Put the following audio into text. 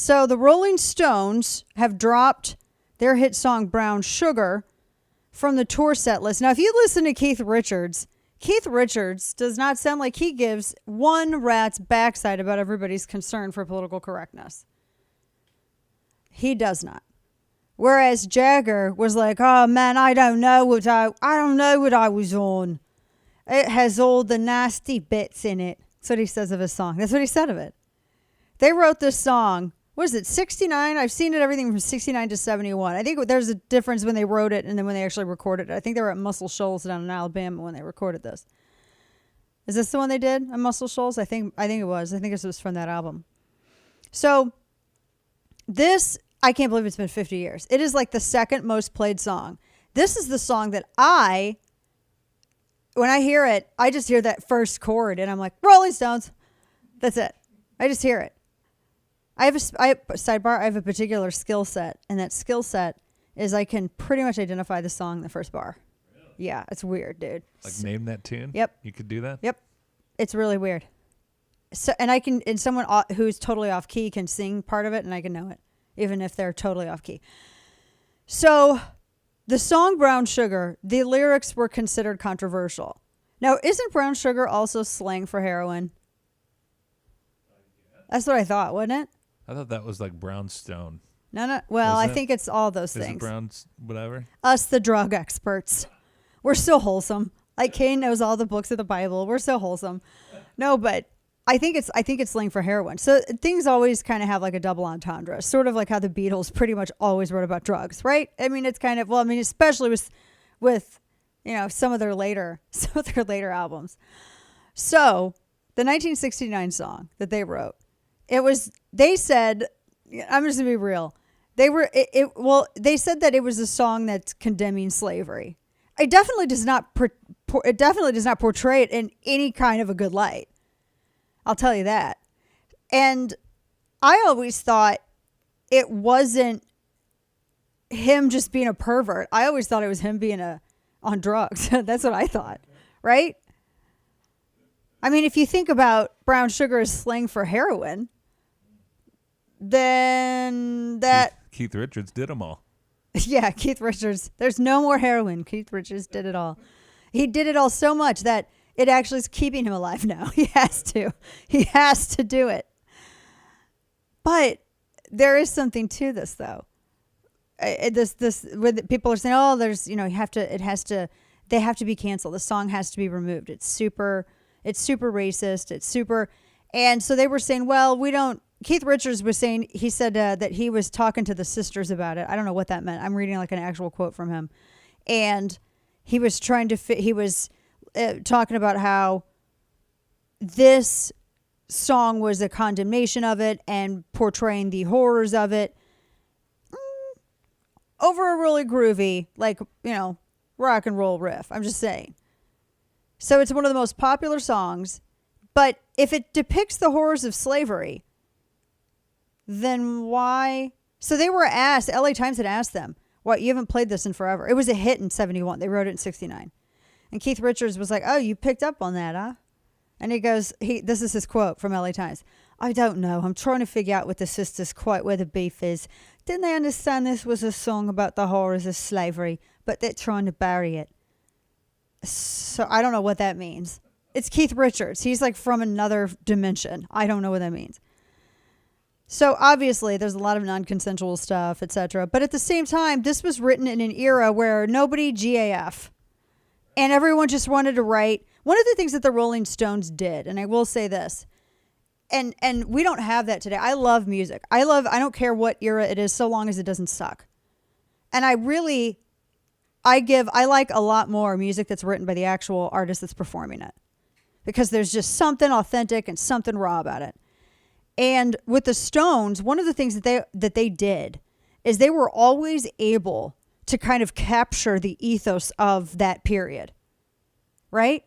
So the Rolling Stones have dropped their hit song Brown Sugar from the tour set list. Now, if you listen to Keith Richards does not sound like he gives one rat's backside about everybody's concern for political correctness. He does not. Whereas Jagger was like, "Oh man, I don't know what I was on. It has all the nasty bits in it." That's what he says of his song. That's what he said of it. They wrote this song. What is it, 69? I've seen it everything from 69 to 71. I think there's a difference when they wrote it and then when they actually recorded it. I think they were at Muscle Shoals down in Alabama when they recorded this. Is this the one they did at Muscle Shoals? I think it was. I think this was from that album. So this, I can't believe it's been 50 years. It is like the second most played song. This is the song that when I hear it, I just hear that first chord and I'm like, Rolling Stones. That's it. I just hear it. I have a particular skill set, and that skill set is I can pretty much identify the song in the first bar. Really? Yeah, it's weird, dude. Like name that tune? Yep. You could do that? Yep. It's really weird. So, and someone who's totally off key can sing part of it, and I can know it, even if they're totally off key. So, the song Brown Sugar, the lyrics were considered controversial. Now, isn't brown sugar also slang for heroin? That's what I thought, wasn't it? I thought that was like brown stone. No. Well, I think it's all those things. It brown whatever? Us, the drug experts. We're so wholesome. Like Kane knows all the books of the Bible. We're so wholesome. No, but I think it's slang for heroin. So things always kind of have like a double entendre. Sort of like how the Beatles pretty much always wrote about drugs, right? I mean, it's kind of, well, I mean, especially with some of their later albums. So the 1969 song that they wrote, they said, I'm just gonna be real. They said that it was a song that's condemning slavery. It definitely does not portray it in any kind of a good light. I'll tell you that. And I always thought it wasn't him just being a pervert. I always thought it was him being on drugs. That's what I thought, right? I mean, if you think about brown sugar as slang for heroin, then Keith Richards did them all. Yeah, Keith Richards. There's no more heroin. Keith Richards did it all. He did it all so much that it actually is keeping him alive now. He has to. He has to do it. But there is something to this, though. Where people are saying, "Oh, there's, they have to be canceled. The song has to be removed. It's super racist. It's super," and so they were saying, "Well, we don't." Keith Richards was saying, he said that he was talking to the sisters about it. I don't know what that meant. I'm reading like an actual quote from him. And he was talking about how this song was a condemnation of it and portraying the horrors of it over a really groovy, rock and roll riff. I'm just saying. So it's one of the most popular songs. But if it depicts the horrors of slavery, then why? So they were asked, LA Times had asked them, "What, you haven't played this in forever?" It was a hit in 71. They wrote it in 69. And Keith Richards was like, "Oh, you picked up on that, huh?" And he goes, this is his quote from LA Times. "I don't know. I'm trying to figure out with the sisters quite where the beef is. Didn't they understand this was a song about the horrors of slavery, but they're trying to bury it?" So I don't know what that means. It's Keith Richards. He's like from another dimension. I don't know what that means. So obviously there's a lot of non-consensual stuff, etc. But at the same time, this was written in an era where nobody GAF. And everyone just wanted to write. One of the things that the Rolling Stones did, and I will say this, and we don't have that today. I love music. I don't care what era it is so long as it doesn't suck. And I like a lot more music that's written by the actual artist that's performing it. Because there's just something authentic and something raw about it. And with the Stones, one of the things that they did is they were always able to kind of capture the ethos of that period, right?